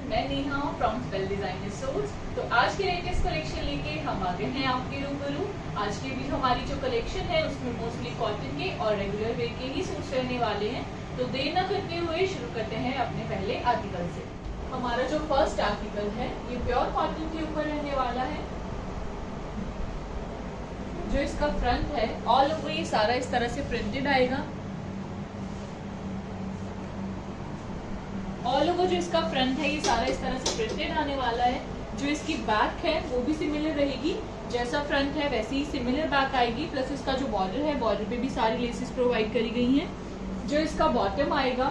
मैं Neha from spell design suits. तो आज के लेटेस्ट कलेक्शन लेके हम आ गए हैं आपके रूबरू। आज की भी हमारी जो कलेक्शन है उसमें मोस्टली कॉटन के और रेगुलर वेयर के ही सूट्स रहने वाले हैं। तो देर न करते हुए शुरू करते हैं अपने पहले आर्टिकल से। हमारा जो फर्स्ट आर्टिकल है ये प्योर कॉटन के ऊपर रहने वाला है। जो इसका फ्रंट है ऑल ओवर ये सारा इस तरह से प्रिंटेड आएगा। ऑल ओवर जो इसका फ्रंट है ये सारा इस तरह से प्रिंटेड आने वाला है। जो इसकी बैक है वो भी सिमिलर रहेगी, जैसा फ्रंट है वैसे ही सिमिलर बैक आएगी। प्लस इसका जो बॉर्डर है बॉर्डर पे भी सारी लेसेस प्रोवाइड करी गई हैं। जो इसका बॉटम आएगा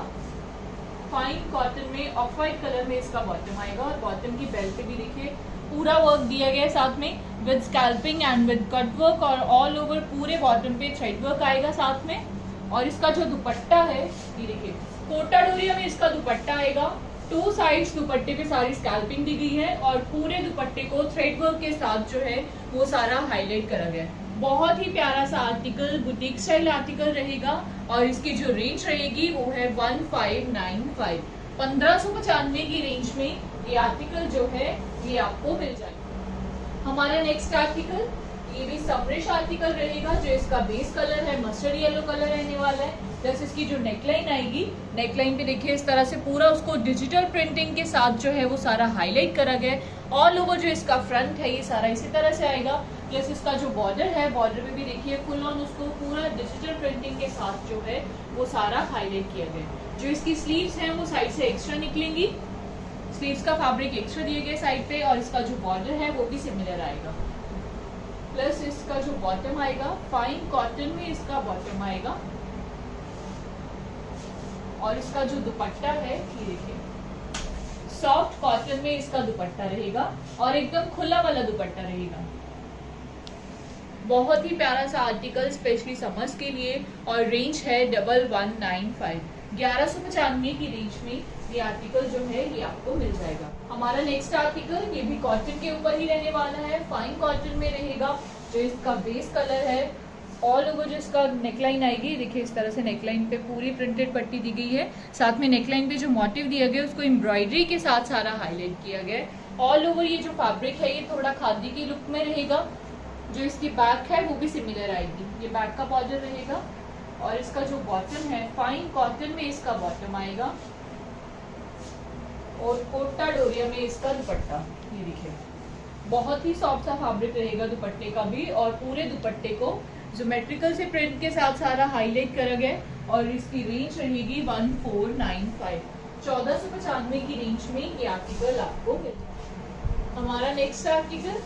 फाइन कॉटन में ऑफ वाइट कलर में इसका बॉटम आएगा और बॉटम की बेल्ट पे भी देखिए पूरा वर्क दिया गया है साथ में with scalping and with cut work, और ऑल ओवर पूरे बॉटम पे थ्रेड वर्क आएगा साथ में। और इसका जो दुपट्टा है ये देखिए कोटा डोरिया में इसका दुपट्टा आएगा। टू साइड्स दुपट्टे पे सारी स्कैल्पिंग दी गई है और पूरे दुपट्टे को थ्रेड वर्क के साथ जो है वो सारा हाईलाइट करा गया है। बहुत ही प्यारा सा आर्टिकल, बुटीक स्टाइल आर्टिकल रहेगा और इसकी जो रेंज रहेगी वो है 1595। 1595 की रेंज में ये आर्टिकल जो है ये आपको मिल जाएगा। हमारा नेक्स्ट आर्टिकल ये भी समरिश आर्टिकल रहेगा। जो इसका बेस कलर है मस्टर्ड येलो कलर रहने वाला है। प्लस इसकी जो नेकलाइन आएगी, नेकलाइन पे देखिए इस तरह से पूरा उसको डिजिटल प्रिंटिंग के साथ जो है वो सारा हाईलाइट करा गया है। ऑल ओवर जो इसका फ्रंट है ये सारा इसी तरह से आएगा। प्लस इसका जो बॉर्डर है बॉर्डर पे भी देखिए फुल ऑन उसको पूरा डिजिटल प्रिंटिंग के साथ जो है वो सारा हाईलाइट किया गया है। जो इसकी स्लीव्स हैं वो साइड से एक्स्ट्रा निकलेंगी। स्लीव्स का फैब्रिक एक्स्ट्रा दिए गए साइड पे और इसका जो बॉर्डर है वो भी सिमिलर आएगा। प्लस इसका जो बॉटम आएगा फाइन कॉटन में इसका बॉटम आएगा और इसका जो दुपट्टा है ये देखिए सॉफ्ट कॉटन में इसका दुपट्टा रहेगा और एकदम खुला वाला दुपट्टा रहेगा। बहुत ही प्यारा सा आर्टिकल स्पेशली समर्स के लिए और रेंज है 1195। 1195 की रेंज में ये आर्टिकल जो है ये आपको मिल जाएगा। हमारा नेक्स्ट आर्टिकल ये भी कॉटन के ऊपर ही रहने वाला है, फाइन कॉटन में रहेगा। जो इसका बेस कलर है ऑल ओवर जो इसका नेकलाइन आएगी देखिए इस तरह से नेकलाइन पे पूरी प्रिंटेड पट्टी दी गई है। साथ में नेकलाइन पे जो मोटिव दिया गया है उसको एम्ब्रॉयडरी के साथ सारा हाईलाइट किया गया है। ऑल ओवर ये जो फैब्रिक है ये थोड़ा खादी की लुक में रहेगा। जो इसकी बैक है वो भी सिमिलर आएगी। ये बैक का बॉर्डर रहेगा और इसका जो बॉटम है फाइन कॉटन में इसका बॉटम आएगा और कोटा डोरिया में इसका दुपट्टा ये देखिए बहुत ही सॉफ्ट सा फैब्रिक रहेगा दुपट्टे का भी। और पूरे दुपट्टे को ज्योमेट्रिकल से प्रिंट के साथ सारा हाईलाइट करा गया और इसकी रेंज रहेगी 1495। 1495 की रेंज में ये आर्टिकल आपको मिल जाएगा। हमारा नेक्स्ट आर्टिकल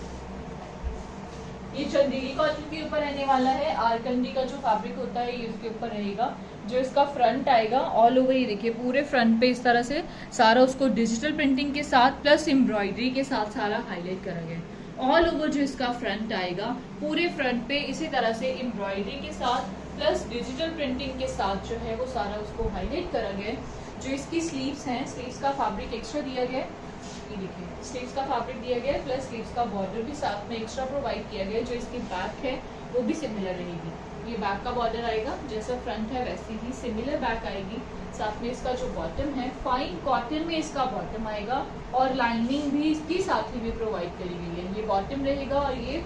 ये चंदेरी कॉटन के ऊपर रहने वाला है। आरकंडी का जो फैब्रिक होता है ये उसके ऊपर रहेगा। जो इसका फ्रंट आएगा ऑल ओवर ये देखिए पूरे फ्रंट पे इस तरह से सारा उसको डिजिटल प्रिंटिंग के साथ प्लस एम्ब्रॉयडरी के साथ सारा हाईलाइट करा गया। ऑल ओवर जो इसका फ्रंट आएगा पूरे फ्रंट पे इसी तरह से एम्ब्रॉयडरी के साथ प्लस डिजिटल प्रिंटिंग के साथ जो है वो सारा उसको हाईलाइट करा गया। जो इसकी स्लीव्स हैं स्लीव्स का फैब्रिक एक्स्ट्रा दिया गया है। ये देखिए स्लीव्स का फैब्रिक दिया गया है प्लस स्लीव्स का बॉर्डर भी साथ में एक्स्ट्रा प्रोवाइड किया गया है। जो इसकी बैक है वो भी सिमिलर रहेगी। ये बैक का बॉर्डर आएगा जैसा फ्रंट है वैसे ही सिमिलर बैक आएगी। साथ में इसका जो बॉटम है फाइन कॉटन में इसका बॉटम आएगा और लाइनिंग भी इसकी साथ ही में प्रोवाइड करी गई है। ये बॉटम रहेगा और ये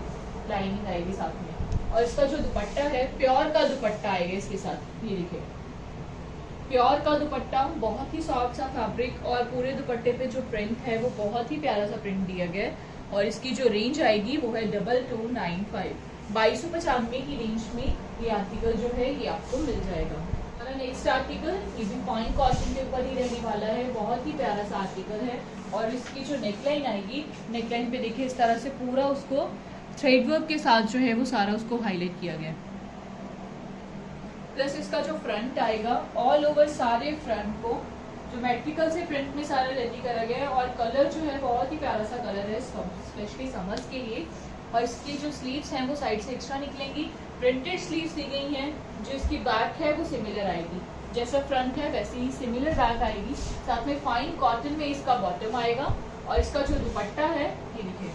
लाइनिंग आएगी साथ में। और इसका जो दुपट्टा है प्योर का दुपट्टा आएगा इसके साथ। ये देखिए प्योर का दुपट्टा बहुत ही सॉफ्ट सा फैब्रिक और पूरे दुपट्टे पे जो प्रिंट है वो बहुत ही प्यारा सा प्रिंट दिया गया है। और इसकी जो रेंज आएगी वो है 2295। 2295 की रेंज में ये आर्टिकल जो है ये आपको मिल जाएगा। हमारा नेक्स्ट आर्टिकल ये भी फाइन कॉटन के ऊपर ही रहने वाला है। बहुत ही प्यारा सा आर्टिकल है और इसकी जो नेकलाइन आएगी नेकलाइन पे देखिए इस तरह से पूरा उसको थ्रेड वर्क के साथ जो है वो सारा उसको हाईलाइट किया गया। प्लस इसका जो फ्रंट आएगा ऑल ओवर सारे फ्रंट को ज्योमेट्रिकल से प्रिंट में सारा रेडी करा गया है और कलर जो है बहुत ही प्यारा सा कलर है स्पेशली समर्स के लिए। और इसकी जो स्लीव्स हैं वो साइड से एक्स्ट्रा निकलेंगी। प्रिंटेड स्लीव्स दी गई हैं। जो इसकी बैक है वो सिमिलर आएगी, जैसा फ्रंट है वैसे ही सिमिलर बैक आएगी। साथ में फाइन कॉटन में इसका बॉटम आएगा और इसका जो दुपट्टा है ये देखिए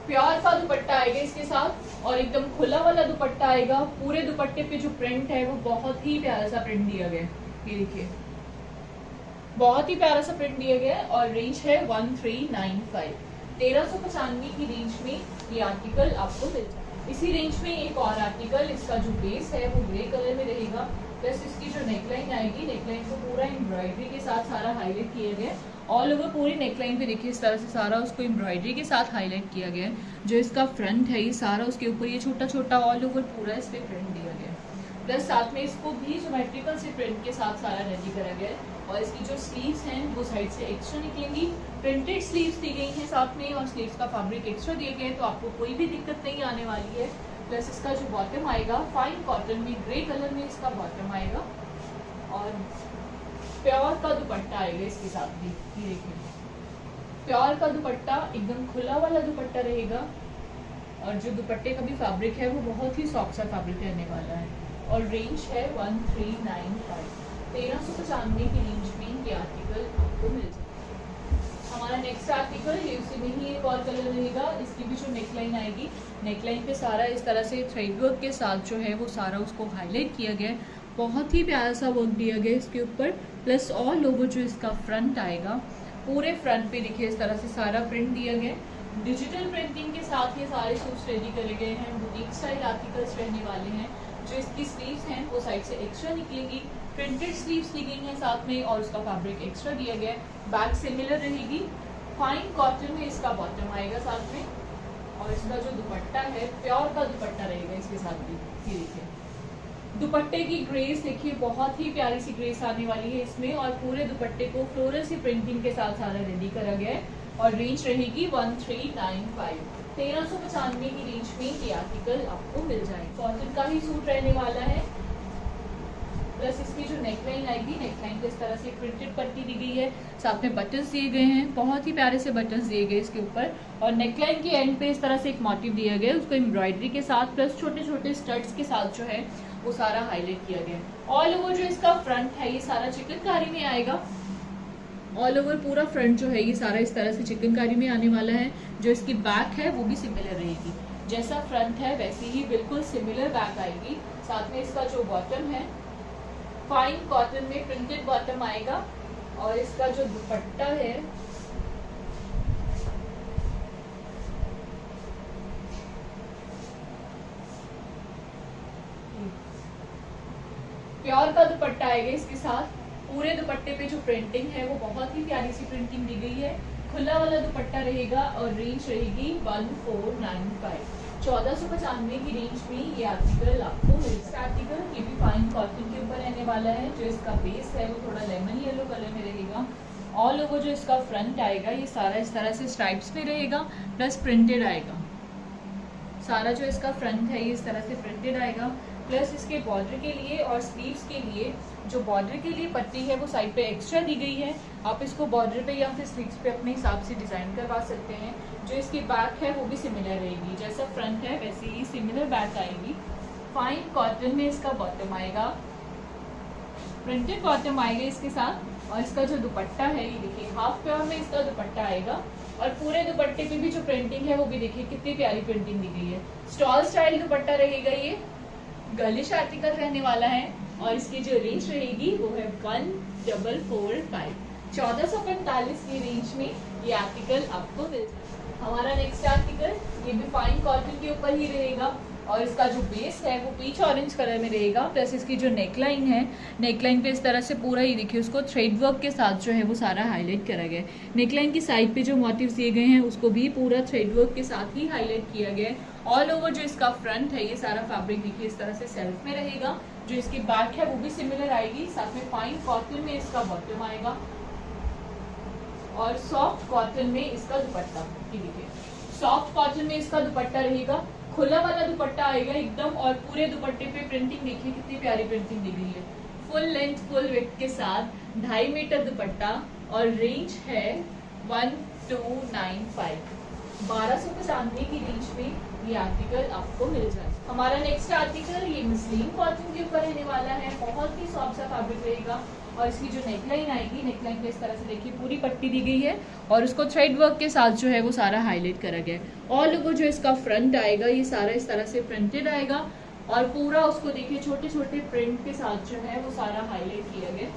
प्योर का दुपट्टा आएगा इसके साथ और एकदम खुला वाला दुपट्टा आएगा। पूरे दुपट्टे पे जो प्रिंट है वो बहुत ही प्यारा सा प्रिंट दिया गया है। ये देखिए बहुत ही प्यारा सा प्रिंट दिया गया है और रेंज है 1395। 1395 की रेंज में ये आर्टिकल आपको मिल जाएगा। इसी रेंज में एक और आर्टिकल, इसका जो बेस है वो ग्रे कलर में रहेगा, प्लस इसकी जो नेकलाइन आएगी, नेकलाइन को पूरा एम्ब्रॉयडरी के साथ सारा हाईलाइट किया गया है। ऑल ओवर पूरी नेकलाइन पे देखिए इस तरह से सारा उसको एम्ब्रॉयडरी के साथ हाईलाइट किया गया है। जो इसका फ्रंट है ये सारा उसके ऊपर ये छोटा छोटा ऑल ओवर पूरा इस पे प्रिंट दिया गया है। प्लस साथ में इसको भी ज्योमेट्रिकल से प्रिंट के साथ सारा रेडी करा गया है। और इसकी जो स्लीव्स हैं वो साइड से एक्स्ट्रा निकलेंगी, प्रिंटेड स्लीव्स दी गई हैं साथ में, और स्लीव्स का फैब्रिक एक्स्ट्रा दिए गए हैं, तो आपको कोई भी दिक्कत नहीं आने वाली है। प्लस इसका जो बॉटम आएगा फाइन कॉटन में ग्रे कलर में इसका बॉटम आएगा, और प्योर का दुपट्टा आएगा इसके साथ भी। ये देखिए प्योर का दुपट्टा, एकदम खुला वाला दुपट्टा रहेगा, और जो दुपट्टे का भी फैब्रिक है वो बहुत ही सॉफ्ट सा फैब्रिक रहने वाला है। और रेंज है 1395। 1395 की रेंज में ये आर्टिकल आपको मिल जाएगा। हमारा नेक्स्ट आर्टिकल ये उसी में ही एक और कलर रहेगा। इसकी भी जो नेकलाइन आएगी, नेकलाइन पे सारा इस तरह से थ्रेड वर्क के साथ जो है वो सारा उसको हाईलाइट किया गया है। बहुत ही प्यारा सा वर्क दिया गया है इसके ऊपर। प्लस ऑल ओवर जो इसका फ्रंट आएगा, पूरे फ्रंट पे देखिए इस तरह से सारा प्रिंट दिया गया है। डिजिटल प्रिंटिंग के साथ ये सारे सूट्स रेडी करे गए हैं। बुटीक स्टाइल आर्टिकल्स रहने वाले हैं। जो इसकी स्लीव्स हैं वो साइड से एक्स्ट्रा निकलेंगी, प्रिंटेड स्लीव्स दी गई हैं साथ में, और उसका फैब्रिक एक्स्ट्रा दिया गया है। बैक सिमिलर रहेगी, फाइन कॉटन में इसका बॉटम आएगा साथ में, और इसका जो दुपट्टा है प्योर का दुपट्टा रहेगा इसके साथ भी। ये देखिए दुपट्टे की ग्रेस देखिए, बहुत ही प्यारी सी ग्रेस आने वाली है इसमें, और पूरे दुपट्टे को फ्लोरल सी प्रिंटिंग के साथ सारा रेडी करा गया है। और रेंज रहेगी 1395। 1395 की रेंज में ये आर्टिकल आपको मिल जाएगा। कॉटन का ही सूट रहने वाला है। प्लस इसकी जो नेकलाइन आएगी, नेकलाइन पे इस तरह से प्रिंटेड पट्टी दी गई है, साथ में बटन्स दिए गए हैं, बहुत ही प्यारे से बटन्स दिए गए इसके ऊपर। और नेकलाइन के एंड पे इस तरह से एक मोटिव दिया गया है, उसको एम्ब्रॉयडरी के साथ प्लस छोटे छोटे स्टड्स के साथ जो है वो सारा हाईलाइट किया गया है। ऑल ओवर जो इसका फ्रंट है ये सारा चिकनकारी में आएगा। ऑल ओवर पूरा फ्रंट जो है ये सारा इस तरह से चिकनकारी में आने वाला है। जो इसकी बैक है वो भी सिमिलर रहेगी, जैसा फ्रंट है वैसे ही बिल्कुल सिमिलर बैक आएगी। साथ में इसका जो बॉटम है फाइन कॉटन में प्रिंटेड बॉटम आएगा, और इसका जो दुपट्टा है प्योर का दुपट्टा आएगा इसके साथ। पूरे दुपट्टे पे जो प्रिंटिंग है वो बहुत ही प्यारी सी प्रिंटिंग दी गई है। खुला वाला दुपट्टा रहेगा, और रेंज रहेगी 1495। 1495 की रेंज में ये आर्टिकल आपको मिल सकता है। आर्टिकल ये भी फाइन कॉटन के ऊपर रहने वाला है। जो इसका बेस है वो थोड़ा लेमन येलो कलर में रहेगा। ऑल ओवर जो इसका फ्रंट आएगा ये सारा इस तरह से स्ट्राइप्स में रहेगा, प्लस प्रिंटेड आएगा। सारा जो इसका फ्रंट है ये इस तरह से प्रिंटेड आएगा। प्लस इसके बॉर्डर के लिए और स्लीव्स के लिए जो बॉर्डर के लिए पट्टी है वो साइड पे एक्स्ट्रा दी गई है। आप इसको बॉर्डर पे या फिर स्लीव्स पे अपने हिसाब से डिज़ाइन करवा सकते हैं। जो इसकी बैक है वो भी सिमिलर रहेगी, जैसा फ्रंट है वैसे ही सिमिलर बैक आएगी। फाइन कॉटन में इसका बॉटम आएगा, प्रिंटेड बॉटम आएगा इसके साथ। और इसका जो दुपट्टा है ये देखिए हाफ प्योर में इसका दुपट्टा आएगा, और पूरे दुपट्टे पे भी जो प्रिंटिंग है वो भी देखिए कितनी प्यारी प्रिंटिंग दी गई है। स्टॉल स्टाइल दुपट्टा रहेगा, ये गर्लिश आर्टिकल रहने वाला है। और इसकी जो रेंज रहेगी वो है 1445। 1445 की रेंज में ये आर्टिकल आपको मिल जाएगा। हमारा नेक्स्ट आर्टिकल ये भी फाइन कॉटन के ऊपर ही रहेगा, और इसका जो बेस है वो पीच ऑरेंज कलर में रहेगा। प्लस इसकी जो नेकलाइन है, नेकलाइन पे इस तरह से पूरा ही देखिए उसको थ्रेड वर्क के साथ जो है वो सारा हाईलाइट करा गया है। नेकलाइन की साइड पे जो मोटिव्स दिए गए हैं उसको भी पूरा थ्रेड वर्क के साथ ही हाईलाइट किया गया है। ऑल ओवर जो इसका फ्रंट है ये सारा फैब्रिक देखिए इस तरह से सेल्फ में रहेगा। जो इसकी बैक है वो भी सिमिलर आएगी। साथ में फाइन कॉटन में इसका बॉटम आएगा, और सॉफ्ट कॉटन में इसका दुपट्टा। देखिए सॉफ्ट कॉटन में इसका दुपट्टा रहेगा, खुला वाला दुपट्टा आएगा एकदम। और पूरे दुपट्टे पे प्रिंटिंग देखिए कितनी प्यारी प्रिंटिंग दी गई है। फुल लेंथ फुल विड्थ के साथ 2.5 मीटर दुपट्टा, और रेंज है 1295। 1295 की रेंज में ये आर्टिकल आपको मिल जाए। हमारा नेक्स्ट आर्टिकल ये मसलिन कॉटन के ऊपर रहने वाला है। बहुत ही सॉफ्ट सा फैब्रिक रहेगा, और इसकी जो नेकलाइन आएगी, नेकलाइन पे इस तरह से देखिए पूरी पट्टी दी गई है, और उसको थ्रेड वर्क के साथ जो है वो सारा हाईलाइट करा गया है। ऑल ओवर जो इसका फ्रंट आएगा ये सारा इस तरह से प्रिंटेड आएगा, और पूरा उसको देखिए छोटे छोटे प्रिंट के साथ जो है वो सारा हाईलाइट किया गया।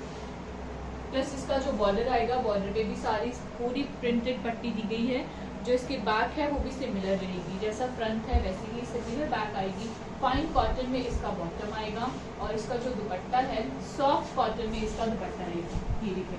प्लस इसका जो बॉर्डर आएगा, बॉर्डर पे भी सारी पूरी प्रिंटेड पट्टी दी गई है। जो इसकी बैक है वो भी सिमिलर रहेगी, जैसा फ्रंट है वैसे ही सिमिलर बैक आएगी। फाइन कॉटन में इसका बॉटम आएगा और इसका जो दुपट्टा है सॉफ्ट कॉटन में इसका दुपट्टा आएगा। ये देखिए,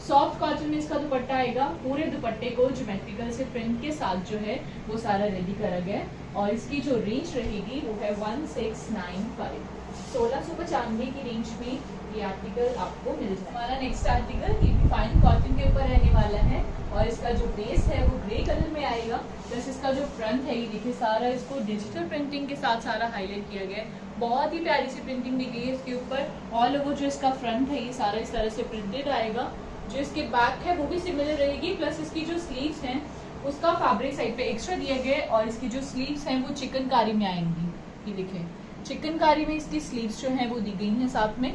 सॉफ्ट कॉटन में इसका दुपट्टा आएगा। पूरे दुपट्टे को ज्योमेट्रिकल से प्रिंट के साथ जो है वो सारा रेडी करा गया और इसकी जो रेंज रहेगी वो है 1695। 1695 की रेंज में ये आर्टिकल आपको मिल जाएगा। हमारा नेक्स्ट आर्टिकल ये भी फाइन कॉटन के ऊपर रहने वाला है और इसका जो बेस है वो ग्रे कलर में आएगा। प्लस इसका जो फ्रंट है ये देखिए सारा इसको डिजिटल प्रिंटिंग के साथ सारा हाईलाइट किया गया है। बहुत ही प्यारी सी प्रिंटिंग दी गई है इसके ऊपर। ऑल ओवर जो इसका फ्रंट है ये सारा इस तरह से प्रिंटेड आएगा। जो इसके बैक है वो भी सिमिलर रहेगी। प्लस इसकी जो स्लीव्स हैं उसका फैब्रिक साइड पे एक्स्ट्रा दिया गया है और इसकी जो स्लीव्स हैं वो चिकनकारी में आएंगी। ये देखिए, चिकनकारी में इसकी स्लीव्स जो हैं वो दी गई हैं साथ में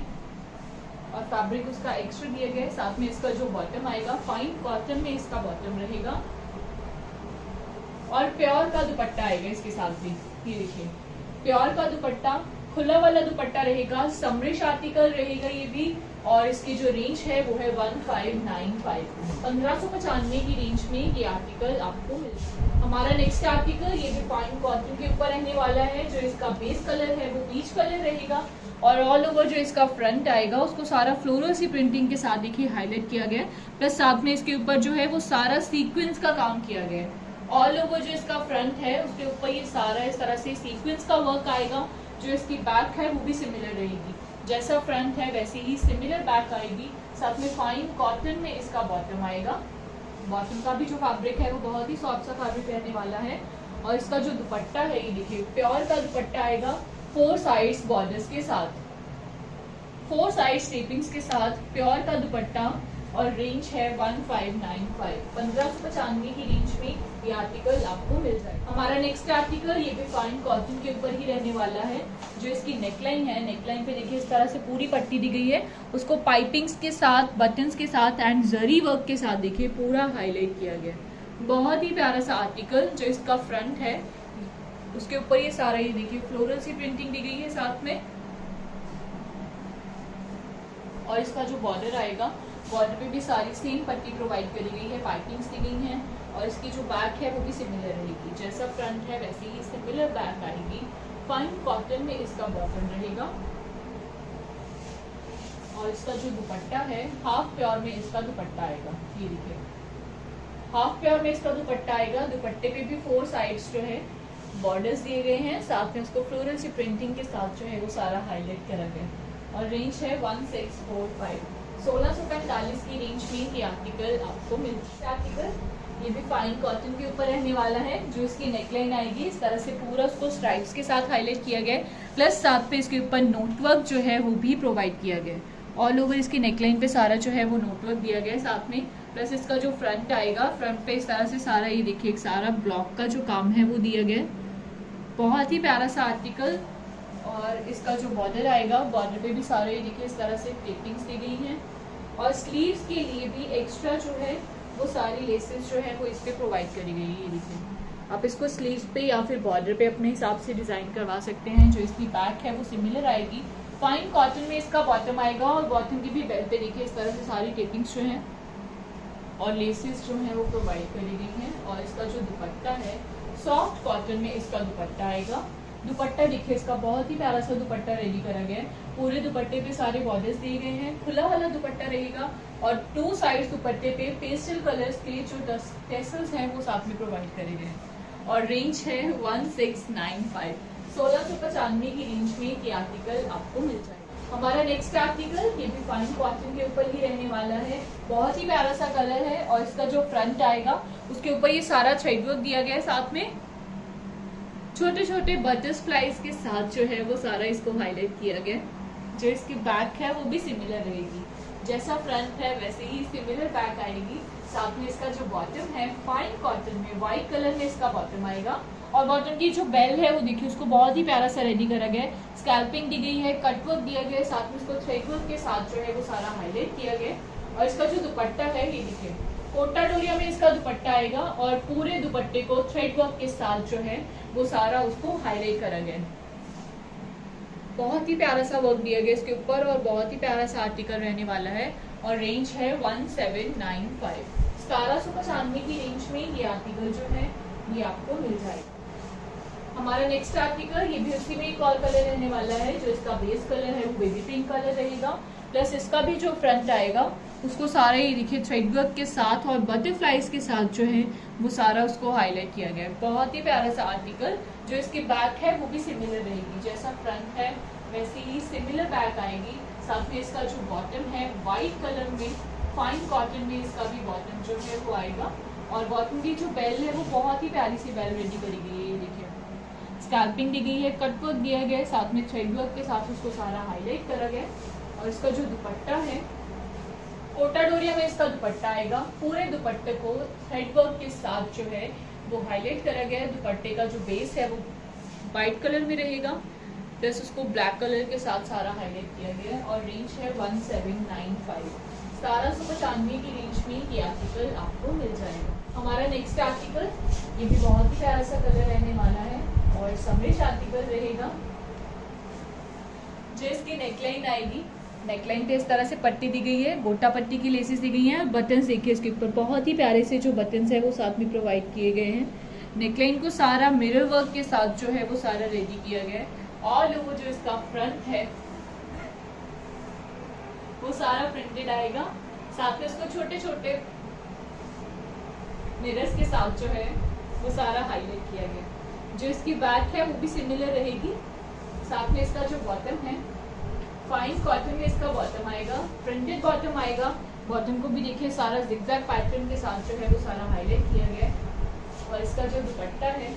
और फैब्रिक उसका एक्स्ट्रा दिया गया है। साथ में इसका जो बॉटम आएगा फाइन कॉटन में इसका बॉटम रहेगा और प्योर का दुपट्टा आएगा इसके साथ भी। ये देखिए, प्योर का दुपट्टा, खुला वाला दुपट्टा रहेगा, समरिश आर्टिकल रहेगा ये भी। और इसकी जो रेंज है वो है 1595। 1595 की रेंज में ये आर्टिकल आपको मिलता है। हमारा नेक्स्ट आर्टिकल ये भी फाइन कॉटन के ऊपर रहने वाला है। जो इसका बेस कलर है वो पीच कलर रहेगा और ऑल ओवर जो इसका फ्रंट आएगा उसको सारा फ्लोरल सी प्रिंटिंग के साथ देखिए हाईलाइट किया गया है। प्लस साथ में इसके ऊपर जो है वो सारा सीक्वेंस का काम किया गया है। ऑल ओवर जो इसका फ्रंट है उसके ऊपर ये सारा इस तरह से सीक्वेंस का वर्क आएगा। जो इसकी बैक है वो भी सिमिलर रहेगी, जैसा फ्रंट है वैसे ही सिमिलर बैक आएगी। साथ में फाइन कॉटन में इसका बॉटम आएगा। बॉटम का भी जो फैब्रिक है वो बहुत ही सॉफ्ट सा फैब्रिक रहने वाला है। और इसका जो दुपट्टा है ये देखिए प्योर का दुपट्टा आएगा 4 साइड्स बॉर्डर्स के साथ, 4 साइड स्टेपिंग्स के साथ प्योर का दुपट्टा और रेंज है 1595। 1595 की रेंज में ये आर्टिकल आपको मिल जाएगा। हमारा नेक्स्ट आर्टिकल ये भी फाइन कॉटन के ऊपर ही रहने वाला है। जो इसकी नेकलाइन है, नेकलाइन पे देखिए इस तरह से पूरी पट्टी दी गई है। उसको पाइपिंग्स के साथ, बटन्स के साथ एंड जरी वर्क के साथ देखिए पूरा हाईलाइट किया गया। बहुत ही प्यारा सा आर्टिकल। जो इसका फ्रंट है उसके ऊपर ये सारा ये देखिए फ्लोरल सी प्रिंटिंग दी गई है साथ में। और इसका जो बॉर्डर आएगा, बॉर्डर पे भी सारी सेम पट्टी प्रोवाइड करी गई है, पाइपिंग्स दी गई हैं। और इसकी जो बैक है वो भी सिमिलर रहेगी, जैसा फ्रंट है वैसे ही सिमिलर बैक आएगी। फाइन कॉटन में इसका बॉटम रहेगा और इसका जो दुपट्टा है हाफ प्योर में इसका दुपट्टा आएगा। ये देखिए, हाफ प्योर में इसका दुपट्टा आएगा। दुपट्टे पे भी 4 साइड्स जो है बॉर्डर्स दिए गए हैं, साथ में उसको फ्लोरल सी प्रिंटिंग के साथ जो है वो सारा हाईलाइट करा गया और रेंज है 1645। 1645 की रेंज में ये आर्टिकल आपको मिलता है। आर्टिकल ये भी फाइन कॉटन के ऊपर रहने वाला है। जो इसकी नेकलाइन आएगी इस तरह से पूरा उसको स्ट्राइप्स के साथ हाईलाइट किया गया है। प्लस साथ पे इसके ऊपर नोटवर्क जो है वो भी प्रोवाइड किया गया है। ऑल ओवर इसकी नेकलाइन पे सारा जो है वो नोटवर्क दिया गया है साथ में। प्लस इसका जो फ्रंट आएगा, फ्रंट पे इस तरह से सारा ये देखिए सारा ब्लॉक का जो काम है वो दिया गया है। बहुत ही प्यारा सा आर्टिकल। और इसका जो बॉर्डर आएगा, बॉर्डर पे भी सारे ये देखिए इस तरह से टेपिंग्स दी गई हैं। और स्लीव्स के लिए भी एक्स्ट्रा जो है वो सारी लेसेस जो है वो इस पे प्रोवाइड करी गई है। ये देखिए, आप इसको स्लीव्स पे या फिर बॉर्डर पे अपने हिसाब से डिज़ाइन करवा सकते हैं। जो इसकी बैक है वो सिमिलर आएगी। फाइन कॉटन में इसका बॉटम आएगा और बॉटम की भी बेल्ट पे देखिए इस तरह से सारी टेपिंग्स जो हैं और लेसेस जो हैं वो प्रोवाइड करी गई हैं। और इसका जो दुपट्टा है सॉफ्ट कॉटन में इसका दुपट्टा आएगा। दुपट्टा देखिए इसका बहुत ही प्यारा सा दुपट्टा रेडी करा गया है। पूरे दुपट्टे पे सारे बॉर्डर्स दिए गए हैं। खुला वाला दुपट्टा रहेगा और 2 साइड्स दुपट्टे पे पेस्टल कलर्स के जो टेसल्स हैं वो साथ में प्रोवाइड करे गए हैं। और रेंज है 1695। 1695 की रेंज में ये आर्टिकल आपको मिल जाएगा। हमारा नेक्स्ट आर्टिकल ये भी फाइन कॉटन के ऊपर ही रहने वाला है। बहुत ही प्यारा सा कलर है और इसका जो फ्रंट आएगा उसके ऊपर ये सारा थ्रेड वर्क दिया गया है। साथ में छोटे छोटे बटरफ्लाइज के साथ जो है वो सारा इसको हाईलाइट किया गया। जो इसकी बैक है वो भी सिमिलर रहेगी, जैसा फ्रंट है वैसे ही सिमिलर बैक आएगी। साथ में इसका जो बॉटम है फाइन कॉटन में व्हाइट कलर में इसका बॉटम आएगा। और बॉटम की जो बेल है वो देखिए उसको बहुत ही प्यारा सा रेडी करा गया है। स्कैल्पिंग दी गई है, कटवर्क दिया गया है, साथ में इसको थ्रेड वर्क के साथ जो है वो सारा हाईलाइट किया गया। और इसका जो दुपट्टा है ये देखिए कोटा डोरिया में इसका दुपट्टा आएगा और पूरे दुपट्टे को थ्रेड वर्क के साथ जो है वो सारा उसको हाईलाइट करा गया। बहुत ही प्यारा सा वर्क दिया गया इसके ऊपर और बहुत ही प्यारा सा आर्टिकल रहने वाला है और रेंज है 1795। 1795 की रेंज में ये आर्टिकल जो है ये आपको मिल जाएगा। हमारा नेक्स्ट आर्टिकल ये भी उसी में एक और कलर रहने वाला है। जो इसका बेस कलर है वो बेबी पिंक कलर रहेगा, प्लस इसका भी जो फ्रंट आएगा उसको सारे ये देखिए थ्रेड वर्क के साथ और बटरफ्लाइज के साथ जो है वो सारा उसको हाईलाइट किया गया है। बहुत ही प्यारा सा आर्टिकल। जो इसकी बैक है वो भी सिमिलर रहेगी, जैसा फ्रंट है वैसे ही सिमिलर बैक आएगी। साथ में इसका जो बॉटम है वाइट कलर में फाइन कॉटन में इसका भी बॉटम जो है वो आएगा और बॉटम की जो बेल है वो बहुत ही प्यारी सी बेल रेडी करी गई है। ये देखिए स्कैल्पिंग दी गई है, कट वर्क दिया गया है, साथ में थ्रेड वर्क के साथ उसको सारा हाईलाइट करा गया है। और इसका जो दुपट्टा है कोटा डोरिया में इसका दुपट्टा आएगा। पूरे दुपट्टे को थ्रेड वर्क के साथ जो है वो हाईलाइट करा गया है। दुपट्टे का जो बेस है वो वाइट कलर में रहेगा, प्लस उसको ब्लैक कलर के साथ सारा हाईलाइट किया गया है और रेंज है 1795। 1795 की रेंज में ये आर्टिकल आपको मिल जाएगा। हमारा नेक्स्ट आर्टिकल ये भी बहुत ही प्यारा सा कलर रहने वाला है और समरिश आर्टिकल रहेगा। जो इसकी नेकलाइन आएगी, नेकलाइन पे इस तरह से पट्टी दी गई है, गोटा पट्टी की लेसेस दी गई हैं और बटन्स देखिए इसके ऊपर बहुत ही प्यारे से जो बटन्स है वो साथ में प्रोवाइड किए गए हैं। नेकलाइन को सारा मिरर वर्क के साथ जो है वो सारा रेडी किया गया है। ऑल ओवर जो इसका फ्रंट है वो सारा प्रिंटेड आएगा, साथ में इसको छोटे छोटे मिरर्स के साथ जो है वो सारा हाईलाइट किया गया। जो इसकी बैक है वो भी सिमिलर रहेगी। साथ में इसका जो बॉटम है फाइन कॉटन में इसका बॉटम आएगा, प्रिंटेड बॉटम आएगा। बॉटम को भी देखिए सारा जिगजैग पैटर्न के साथ जो है वो सारा हाईलाइट किया गया है। और इसका जो दुपट्टा है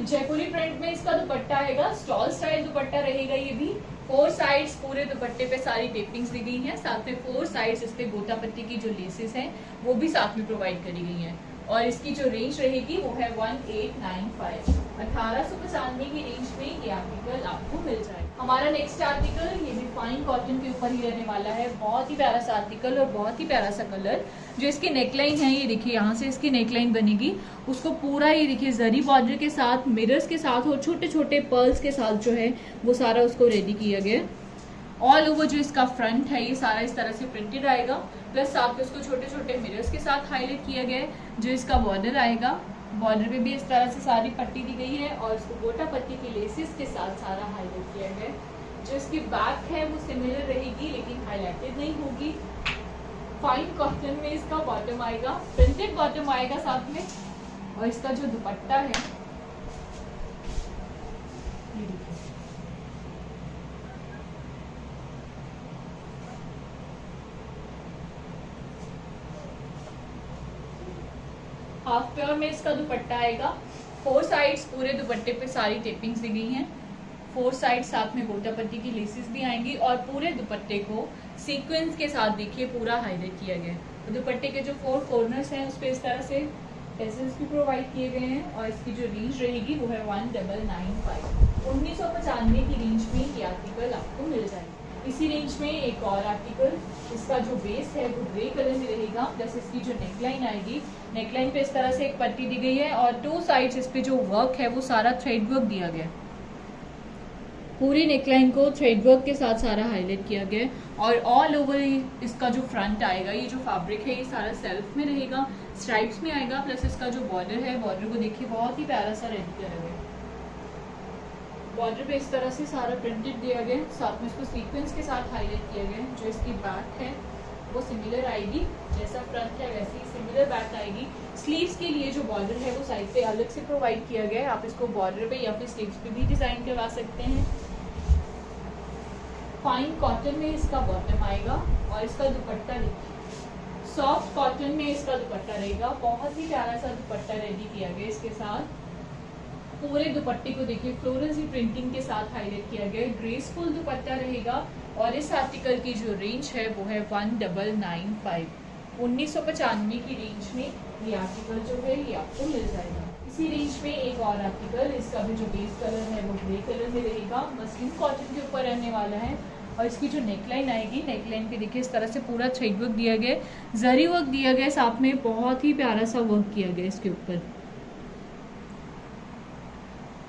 जयपुरी प्रिंट में इसका दुपट्टा आएगा, स्टॉल स्टाइल दुपट्टा रहेगा। ये भी 4 साइड्स पूरे दुपट्टे पे सारी टेपिंग्स दी गई हैं, साथ में 4 साइड्स इस पे गोटा पट्टी की जो लेसेस हैं वो भी साथ में प्रोवाइड करी गई हैं। और इसकी जो रेंज रहेगी वो है 1895। 1895 की रेंज में ये आर्टिकल आपको मिल जाएगा। हमारा नेक्स्ट आर्टिकल ये भी फाइन कॉटन के ऊपर ही रहने वाला है। बहुत ही प्यारा सा आर्टिकल और बहुत ही प्यारा सा कलर। जो इसकी नेकलाइन है ये देखिए यहाँ से इसकी नेकलाइन बनेगी, उसको पूरा ये देखिए जरी बॉर्डर के साथ मिरर्स के साथ और छोटे छोटे पर्ल्स के साथ जो है वो सारा उसको रेडी किया गया। ऑल ओवर जो इसका फ्रंट है ये सारा इस तरह से प्रिंटेड आएगा, प्लस साथ में उसको छोटे छोटे मिरर्स के साथ हाईलाइट किया गया है। जो इसका बॉर्डर आएगा, बॉर्डर पे भी इस तरह से सारी पट्टी दी गई है और इसको गोटा पट्टी की लेसेस के साथ सारा हाईलाइट किया गया है। जो इसकी बैक है वो सिमिलर रहेगी लेकिन हाईलाइटेड नहीं होगी। फाइन कॉटन में इसका बॉटम आएगा, प्रिंटेड बॉटम आएगा साथ में। और इसका जो दुपट्टा है हाफ प्योर में इसका दुपट्टा आएगा। 4 साइड्स पूरे दुपट्टे पे सारी टेपिंग्स दी गई हैं। 4 साइड साथ में गोटा पट्टी की लेसेस भी आएंगी और पूरे दुपट्टे को सीक्वेंस के साथ देखिए पूरा हाईलाइट किया गया है। तो दुपट्टे के जो 4 कॉर्नर्स हैं उस पर इस तरह से टेसल्स भी प्रोवाइड किए गए हैं और इसकी जो रेंज रहेगी वो है 1995। 1995 की रेंज में ये आर्टिकल आपको मिल जाएगा। इसी रेंज में एक और आर्टिकल, इसका जो बेस है वो ग्रे कलर में रहेगा, प्लस इसकी जो नेकलाइन आएगी, नेकलाइन पे इस तरह से एक पट्टी दी गई है और 2 साइड्स इस पे जो वर्क है वो सारा थ्रेड वर्क दिया गया है। पूरी नेकलाइन को थ्रेड वर्क के साथ सारा हाईलाइट किया गया है और ऑल ओवर इसका जो फ्रंट आएगा, ये जो फैब्रिक है ये सारा सेल्फ में रहेगा, स्ट्राइप्स में आएगा। प्लस इसका जो बॉर्डर है, बॉर्डर को देखिए बहुत ही प्यारा सा रेडी किया गया है। बॉर्डर पे इस तरह से सारा प्रिंटेड दिया गया, साथ में इसको सीक्वेंस के साथ हाईलाइट किया गया। जो इसकी बैक है वो सिमिलर आएगी, जैसा फ्रंट है वैसे ही सिमिलर बैक आएगी। स्लीव्स के लिए जो बॉर्डर है वो साइड पे अलग से प्रोवाइड किया गया है, आप इसको बॉर्डर पे या फिर स्लीव्स पे भी डिजाइन करवा सकते हैं। फाइन कॉटन में इसका बॉटम आएगा और इसका दुपट्टा देखिए सॉफ्ट कॉटन में इसका दुपट्टा रहेगा। बहुत ही प्यारा सा दुपट्टा रेडी किया गया इसके साथ। पूरे दुपट्टे को देखिए फ्लोरल सी प्रिंटिंग के साथ हाईलाइट किया गया है। ग्रेसफुल दुपट्टा रहेगा और इस आर्टिकल की जो रेंज है वो है 1995। 1995 की रेंज में ये आर्टिकल जो है ये आपको मिल जाएगा। इसी रेंज में एक और आर्टिकल, इसका भी जो बेस कलर है वो ग्रे कलर में रहेगा, मसलिन कॉटन के ऊपर रहने वाला है। और इसकी जो नेकलाइन आएगी, नेकलाइन पे देखिए इस तरह से पूरा थ्रेड वर्क दिया गया, जरी वर्क दिया गया, साथ में बहुत ही प्यारा सा वर्क किया गया इसके ऊपर।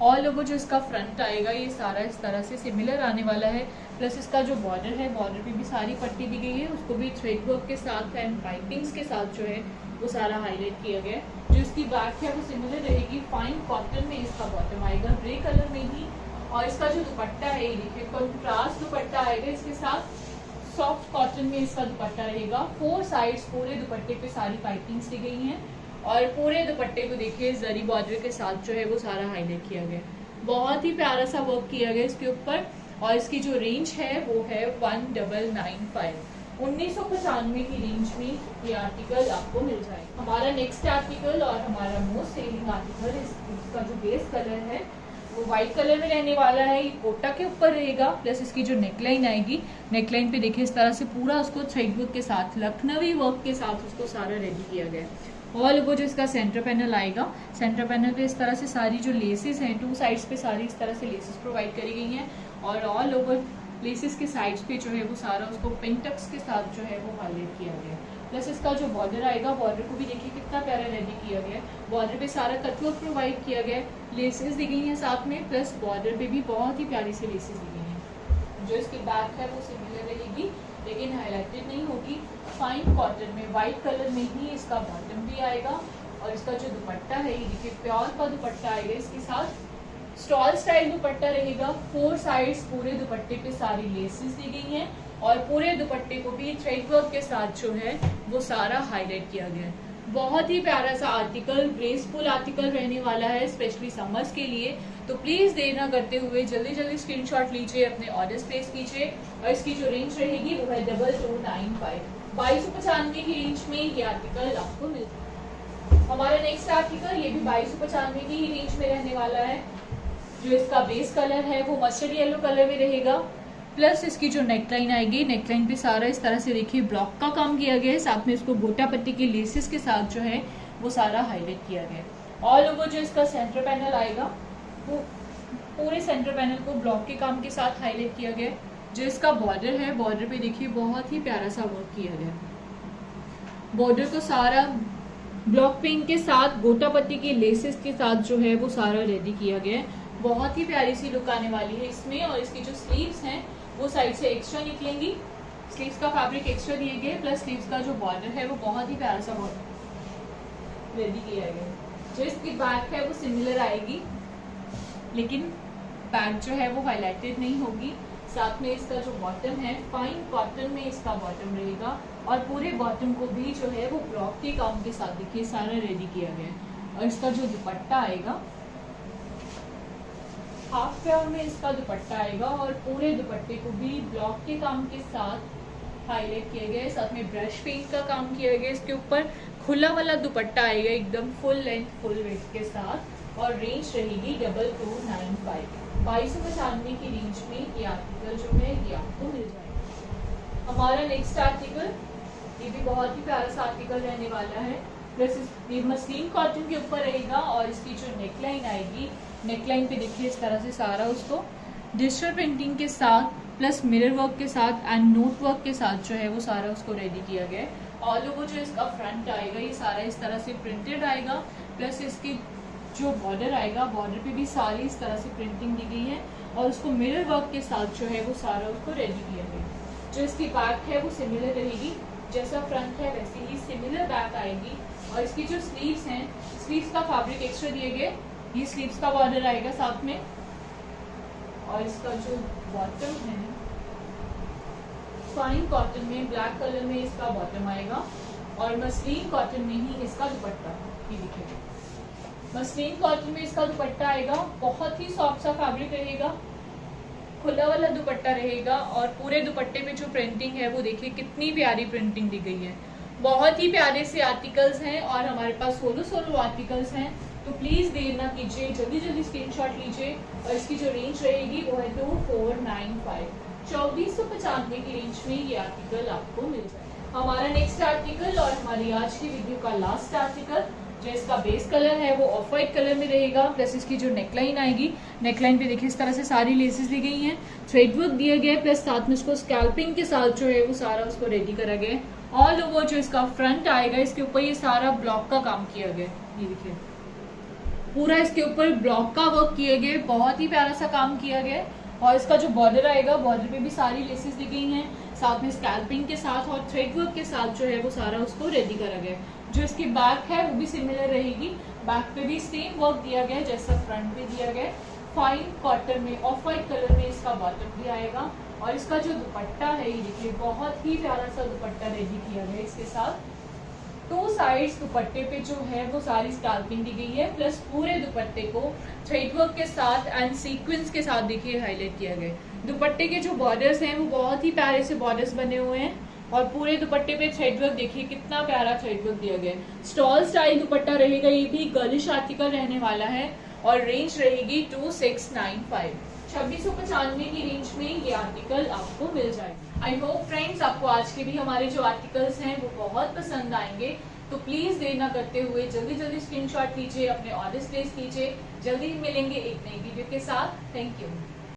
ऑल ओवर जो इसका फ्रंट आएगा ये सारा इस तरह से सिमिलर आने वाला है। प्लस इसका जो बॉर्डर है, बॉर्डर पे भी सारी पट्टी दी गई है, उसको भी थ्रेड वर्क के साथ एंड पाइपिंग्स के साथ जो है वो सारा हाईलाइट किया गया है। जो इसकी बैक है वो सिमिलर रहेगी, फाइन कॉटन में इसका बॉटम आएगा ग्रे कलर में ही। और इसका जो दुपट्टा है ये देखिए कंट्रास्ट दुपट्टा आएगा इसके साथ, सॉफ्ट कॉटन में इसका दुपट्टा रहेगा। 4 साइड्स पूरे दुपट्टे पे सारी पाइपिंग्स दी गई हैं और पूरे दुपट्टे को देखिए जरी बॉर्डर के साथ जो है वो सारा हाईलाइट किया गया। बहुत ही प्यारा सा वर्क किया गया इसके ऊपर। और इसकी जो रेंज है वो है 1995, 1995 की रेंज में ये आर्टिकल आपको मिल जाएगा। हमारा नेक्स्ट आर्टिकल और हमारा मोस्ट सेलिंग आर्टिकल, इसका जो बेस कलर है वो व्हाइट कलर में रहने वाला है। ये कोटा के ऊपर रहेगा। प्लस इसकी जो नेकलाइन आएगी, नेकलाइन पे देखिए इस तरह से पूरा उसको थ्रेड वर्क के साथ, लखनवी वर्क के साथ उसको सारा रेडी किया गया है। ऑल ओवर जो इसका सेंटर पैनल आएगा, सेंटर पैनल पे इस तरह से सारी जो लेसेस हैं 2 साइड्स पे सारी इस तरह से लेसेस प्रोवाइड करी गई हैं। और ऑल ओवर लेसेस के साइड्स पे जो है वो सारा उसको पिंटक्स के साथ जो है वो हाईलाइट किया गया है। प्लस इसका जो बॉर्डर आएगा, बॉर्डर को भी देखिए कितना प्यारा रेडी किया गया है। बॉर्डर पे सारा कटवर्क प्रोवाइड किया गया है, लेसेस दी गई हैं साथ में। प्लस बॉर्डर पे भी बहुत ही प्यारी सी लेसेस दी गई हैं। जो इसकी बैक है वो सिमिलर रहेगी लेकिन हाईलाइटेड नहीं होगी। फाइन कॉटन में व्हाइट कलर में ही इसका बॉटम भी आएगा। और इसका जो दुपट्टा है ये देखिए प्योर का दुपट्टा आएगा इसके साथ, स्टॉल स्टाइल दुपट्टा रहेगा। 4 साइड्स पूरे दुपट्टे पे सारी लेसेस दी गई हैं और पूरे दुपट्टे को भी थ्रेड वर्क के साथ जो है वो सारा हाईलाइट किया गया है। बहुत ही प्यारा सा आर्टिकल, ग्रेसफुल आर्टिकल रहने वाला है स्पेशली समर्स के लिए। तो प्लीज देर ना करते हुए जल्दी जल्दी स्क्रीनशॉट लीजिए, अपने ऑर्डर्स प्लेस कीजिए। और इसकी जो रेंज रहेगी वो है 2295, 2295 की रेंज में ये आर्टिकल आपको मिलता है। हमारा नेक्स्ट आर्टिकल ये भी 2295 की ही रेंज में रहने वाला है। जो इसका बेस कलर है वो मस्टर्ड येलो कलर में रहेगा। प्लस इसकी जो नेकलाइन आएगी, नेकलाइन पे सारा इस तरह से देखिए ब्लॉक का काम किया गया है, साथ में इसको गोटा पट्टी के लेसेस के साथ जो है वो सारा हाईलाइट किया गया है। ऑल ओवर जो इसका सेंटर पैनल आएगा वो पूरे सेंटर पैनल को ब्लॉक के काम के साथ हाईलाइट किया गया है। जो इसका बॉर्डर है, बॉर्डर पे देखिए बहुत ही प्यारा सा वर्क किया गया है। बॉर्डर को सारा ब्लॉक पेंट के साथ गोटा पट्टी के लेसेस के साथ जो है वो सारा रेडी किया गया है। बहुत ही प्यारी सी लुक आने वाली है इसमें। और इसकी जो स्लीव्स हैं वो साइड से एक्स्ट्रा निकलेंगी, स्लीव्स का फैब्रिक एक्स्ट्रा दिए गए। प्लस स्लीव्स का जो बॉर्डर है वो बहुत ही प्यारा सा बॉर्डर रेडी किया गया। जो इसकी बैक है वो सिमिलर आएगी लेकिन बैक जो है वो हाईलाइटेड नहीं होगी। साथ में इसका जो बॉटम है फाइन कॉटन में इसका बॉटम रहेगा और पूरे बॉटम को भी जो है वो ब्लॉक के काम के साथ देखिए सारा रेडी किया गया है। और इसका जो दुपट्टा आएगा हाफ प्योर में इसका दुपट्टा आएगा और पूरे दुपट्टे को भी ब्लॉक के काम के साथ हाईलाइट किया गया है। साथ में ब्रश पेंट का काम किया गया है। इसके ऊपर खुला वाला दुपट्टा आएगा एकदम फुल लेंथ फुल वेट के साथ। और रेंज रहेगी 2295, 2295 की रेंज में ये आर्टिकल जो है ये आपको मिल जाएगा। हमारा नेक्स्ट आर्टिकल ये भी बहुत ही प्यारा सा आर्टिकल रहने वाला है। प्लस ये मसलिन कॉटन के ऊपर रहेगा और इसकी जो नेकलाइन आएगी, नेकलाइन पे देखिए इस तरह से सारा उसको डिजिटल प्रिंटिंग के साथ प्लस मिरर वर्क के साथ एंड नोट वर्क के साथ जो है वो सारा उसको रेडी किया गया है। ऑल ओवर जो इसका फ्रंट आएगा ये सारा इस तरह से प्रिंटेड आएगा। प्लस इसकी जो बॉर्डर आएगा, बॉर्डर पे भी सारी इस तरह से प्रिंटिंग दी गई है और उसको मिरर वर्क के साथ जो है वो सारा उसको रेडी किया गया। जो इसकी बैक है वो सिमिलर रहेगी, जैसा फ्रंट है वैसे ही सिमिलर बैक आएगी। और इसकी जो स्लीव्स हैं, स्लीव्स का फैब्रिक एक्स्ट्रा दिए गए, ये स्लीव्स का बॉर्डर आएगा साथ में। और इसका जो बॉटम है फाइन कॉटन में ब्लैक कलर में इसका बॉटम आएगा और मसलिन कॉटन में ही इसका दुपट्टा, ये देखिए मसलिन कॉटन में इसका दुपट्टा आएगा। बहुत ही सॉफ्ट सा फैब्रिक रहेगा, खुला वाला दुपट्टा रहेगा और पूरे दुपट्टे में जो प्रिंटिंग है वो देखिए कितनी प्यारी प्रिंटिंग दी गई है। बहुत ही प्यारे से आर्टिकल्स हैं और हमारे पास सोलो आर्टिकल्स हैं। तो प्लीज़ देर ना कीजिए, जल्दी जल्दी स्क्रीनशॉट लीजिए। और इसकी जो रेंज रहेगी वो है 2495, 2495 की रेंज में ये आर्टिकल आपको मिल जाएगा। हमारा नेक्स्ट आर्टिकल और हमारी आज की वीडियो का लास्ट आर्टिकल, जो इसका बेस कलर है वो ऑफ वाइट कलर में रहेगा। प्लस इसकी जो नेकलाइन आएगी, नेकलाइन पे देखिए इस तरह से सारी लेसेस दी गई हैं, थ्रेड वर्क दिया गया है। प्लस साथ में इसको स्कैल्पिंग के साथ जो है वो सारा उसको रेडी करा गया है। ऑल ओवर जो इसका फ्रंट आएगा इसके ऊपर ये सारा ब्लॉक का काम किया गया है, ये देखिए पूरा इसके ऊपर ब्लॉक का वर्क किए गए, बहुत ही प्यारा सा काम किया गया है। और इसका जो बॉर्डर आएगा, बॉर्डर पे भी सारी लेसेस दी गई हैं, साथ में स्कैल्पिंग के साथ और थ्रेड वर्क के साथ जो है वो सारा उसको रेडी करा गया है। जो इसकी बैक है वो भी सिमिलर रहेगी, बैक पे भी सेम वर्क दिया गया है जैसा फ्रंट पे दिया गया है। फाइन कॉटन में ऑफ वाइट कलर में इसका बॉटम भी आएगा। और इसका जो दुपट्टा है ये देखिए, बहुत ही प्यारा सा दुपट्टा रेडी किया गया है इसके साथ। 2 साइड्स दुपट्टे पे जो है वो सारी स्कैल्पिंग दी गई है, प्लस पूरे दुपट्टे को थ्रेड वर्क के साथ एंड सीक्वेंस के साथ देखिए हाईलाइट किया गया है। दुपट्टे के जो बॉर्डर्स हैं वो बहुत ही प्यारे से बॉर्डर्स बने हुए हैं और पूरे दुपट्टे पे थ्रेड वर्क देखिए कितना प्यारा थ्रेड वर्क दिया गया है। स्टॉल स्टाइल दुपट्टा रहेगा, ये भी गर्लिश आर्टिकल रहने वाला है और रेंज रहेगी 2695। 2695 की रेंज में ये आर्टिकल आपको मिल जाएगा। आई होप फ्रेंड्स आपको आज के भी हमारे जो आर्टिकल्स हैं वो बहुत पसंद आएंगे, तो प्लीज देर ना करते हुए जल्दी जल्दी स्क्रीनशॉट लीजिए, अपने ऑर्डर्स प्लेस कीजिए। जल्दी मिलेंगे एक नई वीडियो के साथ। Thank you.